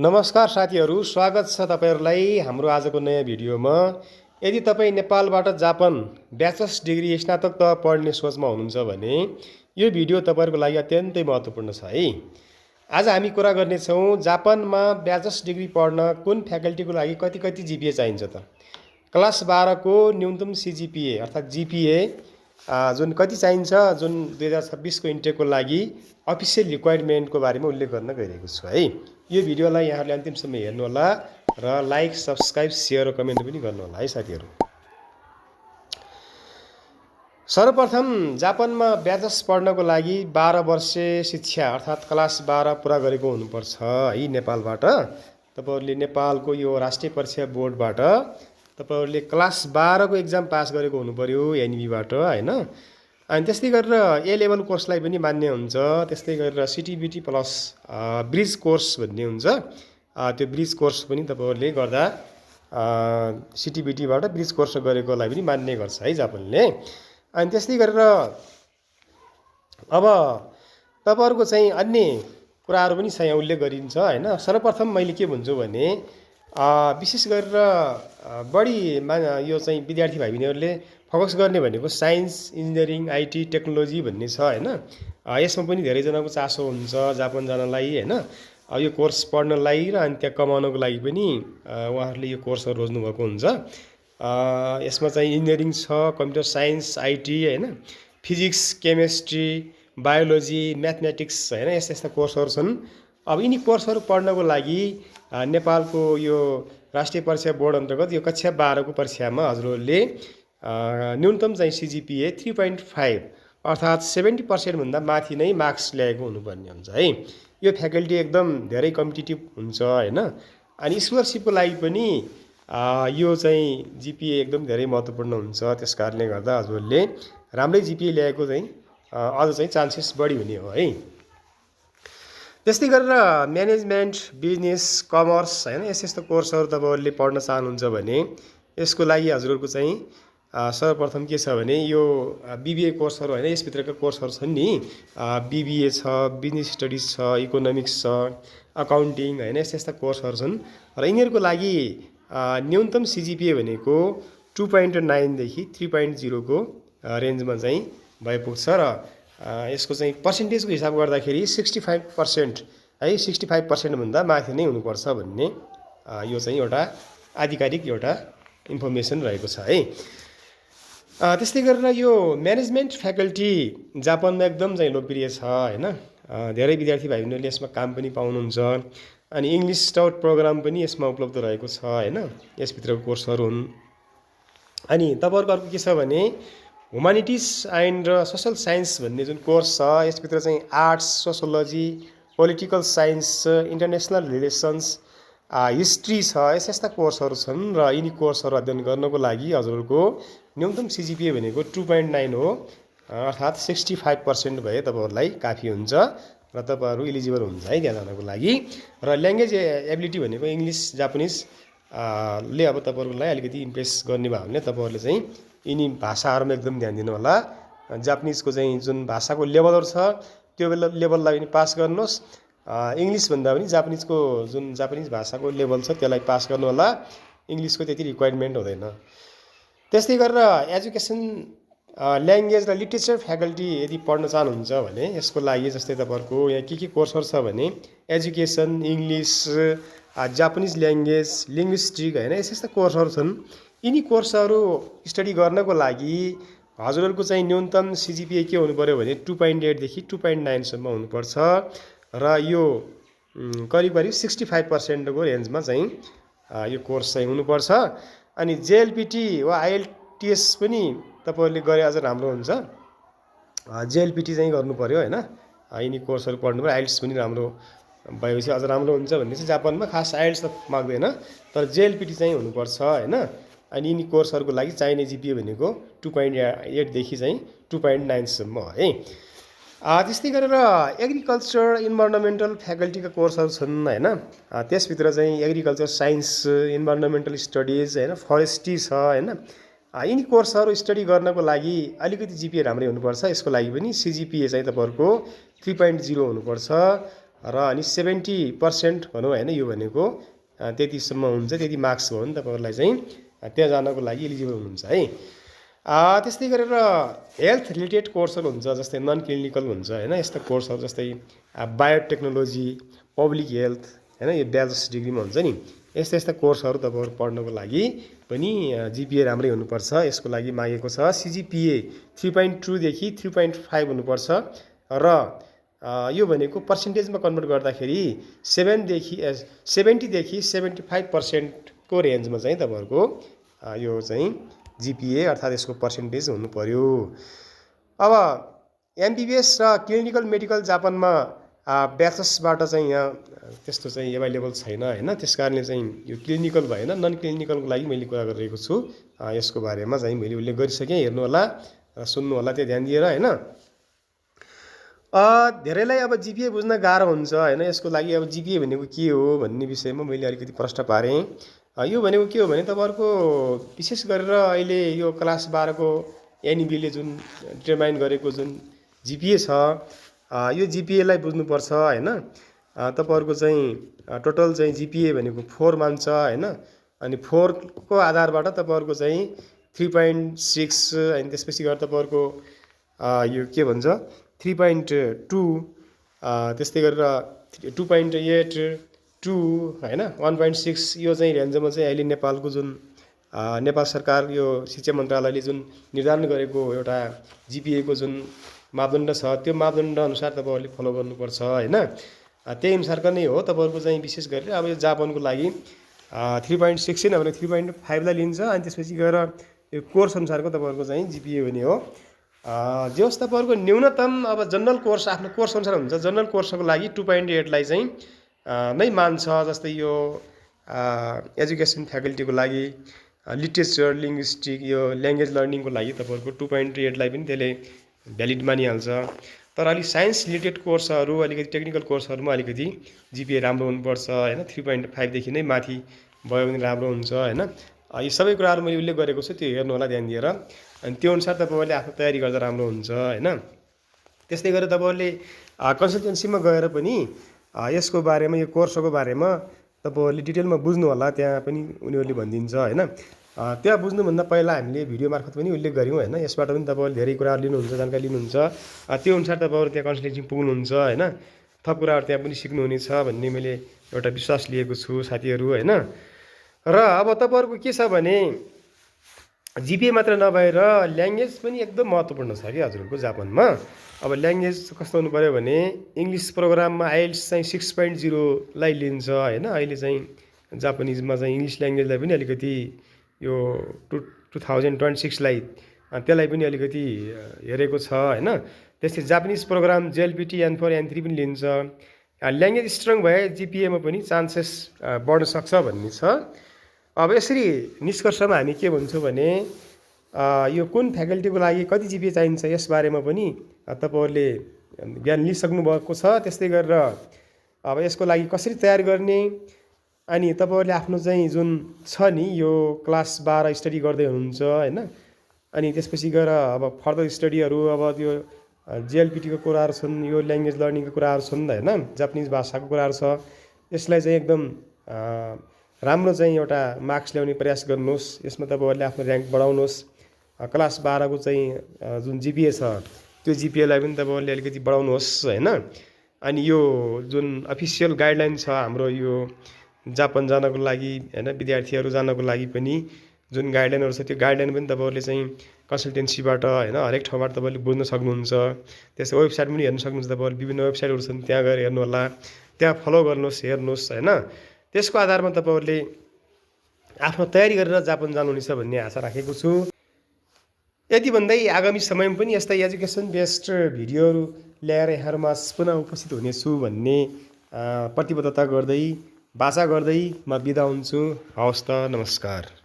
नमस्कार साथीहरू, स्वागत छ तपाईहरुलाई हाम्रो आजको नयाँ भिडियोमा। यदि तपाई नेपालबाट जापान ब्याचलर्स डिग्री स्नातक तह पढ्ने सोचमा हुनुहुन्छ भने यो भिडियो तपाईहरुको लागि अत्यन्तै महत्त्वपूर्ण छ है। आज हामी कुरा गर्ने छौं जापानमा ब्याचलर्स डिग्री पढ्न कुन फ्याकल्टीको लागि कति जीपीए चाहिन्छ त। क्लास 12 को न्यूनतम सीजीपीए अर्थात जीपीए जुन कति चाहिन्छ, जुन 2026 को इन्टेकको लागि अफिसियल रिक्वायरमेन्टको बारेमा उल्लेख गर्न गइरहेको छु है। यो भिडियोलाई यहाँहरूले अन्तिमसम्म हेर्नु होला र लाइक, सब्स्क्राइब, शेयर र कमेन्ट पनि गर्नु होला है साथीहरू। सर्वप्रथम जापानमा ब्याचलर्स पढ्नको लागि 12 वर्षे शिक्षा अर्थात क्लास 12 पुरा गरेको हुनुपर्छ है। नेपालबाट तपाईहरुले नेपालको यो राष्ट्रिय परीक्षा बोर्डबाट तपाईहरुले क्लास 12 को एक्जाम पास गरेको हुनुपर्यो एनबीबाट हैन। अनि त्यस्तै गरेर ए लेभल कोर्सलाई पनि मान्य हुन्छ। त्यस्तै गरेर सीटीबीटी प्लस ब्रिज कोर्स भन्ने हुन्छ। त्यो ब्रिज कोर्स पनि तपाईहरुले गर्दा सीटीबीटीबाट ब्रिज कोर्स गरेकोलाई पनि मान्य गर्छ है जापानले। अनि त्यस्तै गरेर अब तपाईहरुको चाहिँ अन्य कुराहरु पनि यहाँ उल्लेख गरिन्छ हैन। सर्वप्रथम मैले के भन्छु भने विशेष गरेर बढी यो चाहिँ विद्यार्थी भाइ बहिनीहरुले फोकस गर्ने भनेको साइन्स, इन्जिनियरिङ, आईटी, टेक्नोलोजी भन्ने छ हैन। यसमा पनि धेरै जनाको चासो हुन्छ जापान जानलाई हैन। यो कोर्स पढ्नलाई र अनि त्यहाँ कमाउनको लागि पनि उहाँहरूले यो कोर्सहरु रोज्नु भएको हुन्छ। यसमा चाहिँ इन्जिनियरिङ छ, कम्प्युटर साइन्स, आईटी हैन, फिजिक्स, केमिस्ट्री, बायोलोजी, म्याथमेटिक्स हैन, यस्ता कोर्सहरु छन्। अब यिनी कोर्सहरु पढ्नको लागि नेपालको यो राष्ट्रिय परीक्षा बोर्ड अन्तर्गत यो कक्षा 12 को परीक्षामा हजुरहरूले न्यूनतम चाहिँ सीजीपीए 3.5 अर्थात 70% भन्दा माथि नै मार्क्स ल्याएको हुनुपर्ने हुन्छ है। यो फ्याकल्टी एकदम धेरै कम्पिटिटिभ हुन्छ हैन। अनि स्कलरशिपको लागि पनि यो चाहिँ जीपीए एकदम धेरै महत्त्वपूर्ण हुन्छ। त्यसकारणले गर्दा हजुरहरूले राम्रै जीपीए ल्याएको चाहिँ अझ चाहिँ चान्सेस बढी हुने हो है। त्यस्तै गरेर म्यानेजमेन्ट, बिजनेस, कमर्स हैन, यस्ता कोर्सहरु तपाईहरुले पढ्न चाहनुहुन्छ भने यसको लागि हजुरहरुको चाहिँ सर्वप्रथम के छ भने यो बीबीए कोर्सहरु हैन, यसभित्रका कोर्सहरु छन् नि। बीबीए छ, बिजनेस स्टडिज छ, इकोनोमिक्स छ, अकाउन्टिङ हैन, यस्ता कोर्सहरु छन्। र यिनीहरुको लागि न्यूनतम सीजीपीए भनेको 2.9 देखि 3.0 को रेन्जमा चाहिँ भइ पुग्छ र यसको चाहिँ पर्सेन्टेजको हिसाब गर्दाखेरि 65% है, 65% भन्दा माथि नै हुनुपर्छ भन्ने यो चाहिँ एउटा आधिकारिक एउटा इन्फर्मेसन रहेको छ है। त्यस्तै गरेर यो म्यानेजमेन्ट फ्याकल्टी जापानमा एकदम चाहिँ लोकप्रिय छ हैन। धेरै विद्यार्थी भाइ बहिनीहरूले यसमा काम पनि पाउनुहुन्छ। अनि इंग्लिश स्टाउट प्रोग्राम पनि यसमा उपलब्ध रहेको छ हैन। यसभित्रको कोर्सहरु हुन्। अनि तपाईहरुको अर्को के छ भने ह्युमानिटिज एन्ड सोशल साइन्स भन्ने जुन कोर्स छ, यसभित्र चाहिँ arts, sociology, political science, international relations, history छ, यस्ता कोर्सहरु छन्। र यिनी कोर्सहरु अध्ययन गर्नको लागि हजुरहरुको न्यूनतम सीजीपीए भनेको 2.9 हो अर्थात 65% भए तपाईहरुलाई काफी हुन्छ र तपाईहरु एलिजिबल हुन्छ है त्यहाँ जानको लागि। र ल्याङ्ग्वेज एबिलिटी भनेको इंग्लिश, जापानिज ले अब तपाईहरुलाई अलिकति इम्प्रेस गर्ने भयो भने तपाईहरुले चाहिँ यिनी भाषाहरुमा एकदम ध्यान दिनु होला। जापानिजको चाहिँ जुन भाषाको लेभलहरु छ त्यो लेभललाई पनि पास गर्नुहोस्। इंग्लिश भन्दा पनि जापानिजको जुन जापानिज भाषाको लेभल छ त्यसलाई पास गर्नु होला। इंग्लिशको त्यति रिक्वायरमेन्ट हुँदैन। त्यस्तै गरेर एजुकेसन, ल्याङ्ग्वेज र लिटरेचर फ्याकल्टी यदि पढ्न चाहनुहुन्छ भने यसको लागि जस्तै तपाईहरुको यहाँ के कोर्सहरु छ भने education, English, Japanese language, linguistic हैन, यस्ता कोर्सहरु छन्। यिनी कोर्सहरु स्टडी गर्नको लागि हजुरहरुको चाहिँ न्यूनतम सीजीपीए के हुनु पर्यो भने 2.8 देखि 2.9 सम्म हुनुपर्छ र यो करिब 65% को रेन्जमा चाहिँ यो कोर्स चाहिँ हुनुपर्छ। अनि जेएलपीटी वा आईएलटीएस पनि तपाईहरुले गरे अझ राम्रो हुन्छ। जेएलपीटी चाहिँ गर्नु पर्यो हैन। यिनी कोर्सहरु पढ्नु पर्यो। आईएलटीएस पनि राम्रो भएपछि अझ राम्रो हुन्छ भन्ने चाहिँ जापानमा खास आईएलटीएस त माग्दैन तर जेएलपीटी चाहिँ हुनुपर्छ हैन। अनि यिनी कोर्सहरुको लागि चाहिने जीपीए भनेको 2.8 देखि चाहिँ 2.9 सम्म है। त्यस्तै गरेर एग्रिकल्चर, इन्भाइरोन्मेन्टल फ्याकल्टीका कोर्सहरु छन् हैन। त्यसभित्र चाहिँ एग्रिकल्चर साइन्स, इन्भाइरोन्मेन्टल स्टडिज हैन, फरेस्ट्री छ हैन। यिनी कोर्सहरु स्टडी गर्नको लागि अलिकति जीपीए राम्रै हुनुपर्छ। यसको लागि पनि सीजीपीए चाहिँ तपाईहरुको 3.0 हुनुपर्छ र अनि 70% भनौँ होइन, यो भनेको त्यतिसम्म हुन्छ, त्यति मार्क्स हो भने तपाईँहरूलाई चाहिँ त्यहाँ जानको लागि इलिजिबल हुनुहुन्छ है। त्यस्तै गरेर हेल्थ रिलेटेड कोर्सहरू हुन्छ, जस्तै नन क्लिनिकल हुन्छ होइन, यस्ता कोर्सहरू जस्तै बायोटेक्नोलोजी, पब्लिक हेल्थ होइन, यो ब्याचलर्स डिग्रीमा हुन्छ नि, यस्ता यस्ता कोर्सहरू तपाईँहरू पढ्नको लागि पनि जिपिए राम्रै हुनुपर्छ। यसको लागि मागेको छ सिजिपिए 3.2 देखि 3.5 हुनुपर्छ र यो भनेको पर्सेन्टेजमा कन्भर्ट गर्दाखेरि 70 देखि 75% को रेन्जमा चाहिँ तपाईँहरूको यो चाहिँ जिपिए अर्थात् यसको पर्सेन्टेज हुनु पर्यो। अब एमबिबिएस र क्लिनिकल मेडिकल जापानमा ब्याचलर्सबाट चाहिँ यहाँ त्यस्तो चाहिँ एभाइलेबल छैन होइन, त्यस कारणले चाहिँ यो क्लिनिकल भएन, नन क्लिनिकलको लागि मैले कुरा गरिरहेको छु। यसको बारेमा चाहिँ मैले उल्लेख गरिसकेँ, हेर्नु होला र सुन्नु होला त्यो ध्यान दिएर होइन। धेरैलाई अब जिपिए बुझ्न गाह्रो हुन्छ होइन, यसको लागि अब जिपिए भनेको के हो भन्ने विषयमा मैले अलिकति प्रश्न पारेँ। यो भनेको के हो भने तपाईँहरूको विशेष गरेर अहिले यो क्लास 12 को एनइबीले जुन डिटरमाइन गरेको जुन जिपिए छ, यो जिपिएलाई बुझ्नुपर्छ होइन। तपाईँहरूको चाहिँ टोटल चाहिँ जिपिए भनेको 4 मान्छ होइन, अनि 4 को आधारबाट तपाईँहरूको चाहिँ 3.6 अनि त्यसपछि गएर तपाईँहरूको यो के भन्छ 3.2, त्यस्तै गरेर 2.8, 2 होइन, 1.6, यो चाहिँ रेन्जमा चाहिँ अहिले नेपालको जुन नेपाल सरकार यो शिक्षा मन्त्रालयले जुन निर्धारण गरेको एउटा जिपिए को जुन मापदण्ड छ, त्यो मापदण्ड अनुसार तपाईँहरूले फलो गर्नुपर्छ होइन। त्यही अनुसारको नै हो तपाईँहरूको चाहिँ विशेष गरेर अब यो जापानको लागि 3.6 नभए 3.5 लाई लिन्छ, अनि त्यसपछि गएर यो कोर्स अनुसारको तपाईँहरूको चाहिँ जिपिए हुने हो। जे होस् तपाईँहरूको न्यूनतम अब जनरल कोर्स आफ्नो कोर्स अनुसार हुन्छ। जनरल कोर्सको लागि 2.8 लाई चाहिँ नै मान्छ, जस्तै यो एजुकेसन फ्याकल्टीको लागि लिटरेचर लिङ्ग्विस्टिक यो ल्याङ्ग्वेज लर्निङको लागि तपाईँहरूको 2.8 लाई पनि त्यसले भ्यालिड मानिहाल्छ। तर अलिक साइन्स रिलेटेड कोर्सहरू, अलिकति टेक्निकल कोर्सहरूमा अलिकति जिपिए राम्रो हुनुपर्छ होइन, 3.5 देखि नै माथि भयो भने राम्रो हुन्छ होइन। यो सबै कुराहरू मैले उल्लेख गरेको छु, त्यो हेर्नु होला ध्यान दिएर, अनि त्यो अनुसार तपाईँहरूले आफ्नो तयारी गर्दा राम्रो हुन्छ होइन। त्यस्तै गरेर तपाईँहरूले कन्सल्टेन्सीमा गएर पनि यसको बारेमा यो कोर्सको बारेमा तपाईँहरूले डिटेलमा बुझ्नु होला, त्यहाँ पनि उनीहरूले भनिदिन्छ होइन। त्यहाँ बुझ्नुभन्दा पहिला हामीले भिडियो मार्फत पनि उल्लेख गऱ्यौँ होइन, यसबाट पनि तपाईँहरूले धेरै कुराहरू लिनुहुन्छ, जानकारी लिनुहुन्छ, त्यो अनुसार तपाईँहरू त्यहाँ कन्सल्टेन्सी पुग्नुहुन्छ होइन, थप कुराहरू त्यहाँ पनि सिक्नुहुनेछ भन्ने मैले एउटा विश्वास लिएको छु साथीहरू होइन। र अब तपाईँहरूको के छ भने जिपिए मात्र नभएर ल्याङ्ग्वेज पनि एकदम महत्त्वपूर्ण छ कि हजुरहरूको जापानमा। अब ल्याङ्ग्वेज कस्तो हुनु पऱ्यो भने इङ्ग्लिस प्रोग्राममा आइएल्टिएस चाहिँ 6.0 लाई लिन्छ होइन। अहिले चाहिँ जापानिजमा चाहिँ इङ्ग्लिस ल्याङ्ग्वेजलाई पनि अलिकति यो 2026 लाई त्यसलाई पनि अलिकति हेरेको छ होइन। त्यस्तै Japanese programme JLPT N4 N3 पनि लिन्छ। ल्याङ्ग्वेज स्ट्रङ भए जिपिएमा पनि चान्सेस बढ्न सक्छ भन्ने छ। अब यसरी निष्कर्षमा हामी के भन्छौँ भने यो कुन फ्याकल्टीको लागि कति जिपिए चाहिन्छ यसबारेमा पनि तपाईँहरूले ज्ञान लिइसक्नु भएको छ। त्यस्तै गरेर अब यसको लागि कसरी तयार गर्ने, अनि तपाईँहरूले आफ्नो चाहिँ जुन छ नि यो क्लास 12 स्टडी गर्दै हुनुहुन्छ होइन, अनि त्यसपछि गएर अब फर्दर स्टडीहरू अब त्यो JLPT को कुराहरू छन्, यो ल्याङ्ग्वेज लर्निङको कुराहरू छन् होइन, जापानिज भाषाको कुराहरू छ, यसलाई चाहिँ एकदम राम्रो चाहिँ एउटा मार्क्स ल्याउने प्रयास गर्नुहोस्। यसमा तपाईँहरूले आफ्नो र्याङ्क बढाउनुहोस्। क्लास 12 को चाहिँ जुन जिपिए छ त्यो जिपिएलाई पनि तपाईँहरूले अलिकति बढाउनुहोस् होइन। अनि यो जुन अफिसियल गाइडलाइन छ हाम्रो यो जापान जानको लागि होइन, विद्यार्थीहरू जानको लागि पनि जुन गाइडलाइनहरू छ त्यो गाइडलाइन पनि तपाईँहरूले चाहिँ कन्सल्टेन्सीबाट होइन हरेक ठाउँबाट तपाईँले बुझ्न सक्नुहुन्छ। त्यसै वेबसाइट पनि हेर्न सक्नुहुन्छ, तपाईँहरूले विभिन्न वेबसाइटहरू छन् त्यहाँ गएर हेर्नु होला, त्यहाँ फलो गर्नुहोस्, हेर्नुहोस् होइन। त्यसको आधारमा तपाईँहरूले आफ्नो तयारी गरेर जापान जानुहुनेछ भन्ने आशा राखेको छु। यति भन्दै आगामी समयमा पनि यस्ता एजुकेसन बेस्ड भिडियोहरू ल्याएर यहाँहरूमा पुनः उपस्थित हुनेछु भन्ने प्रतिबद्धता गर्दै बाचा गर्दै म बिदा हुन्छु। हवस् त, नमस्कार।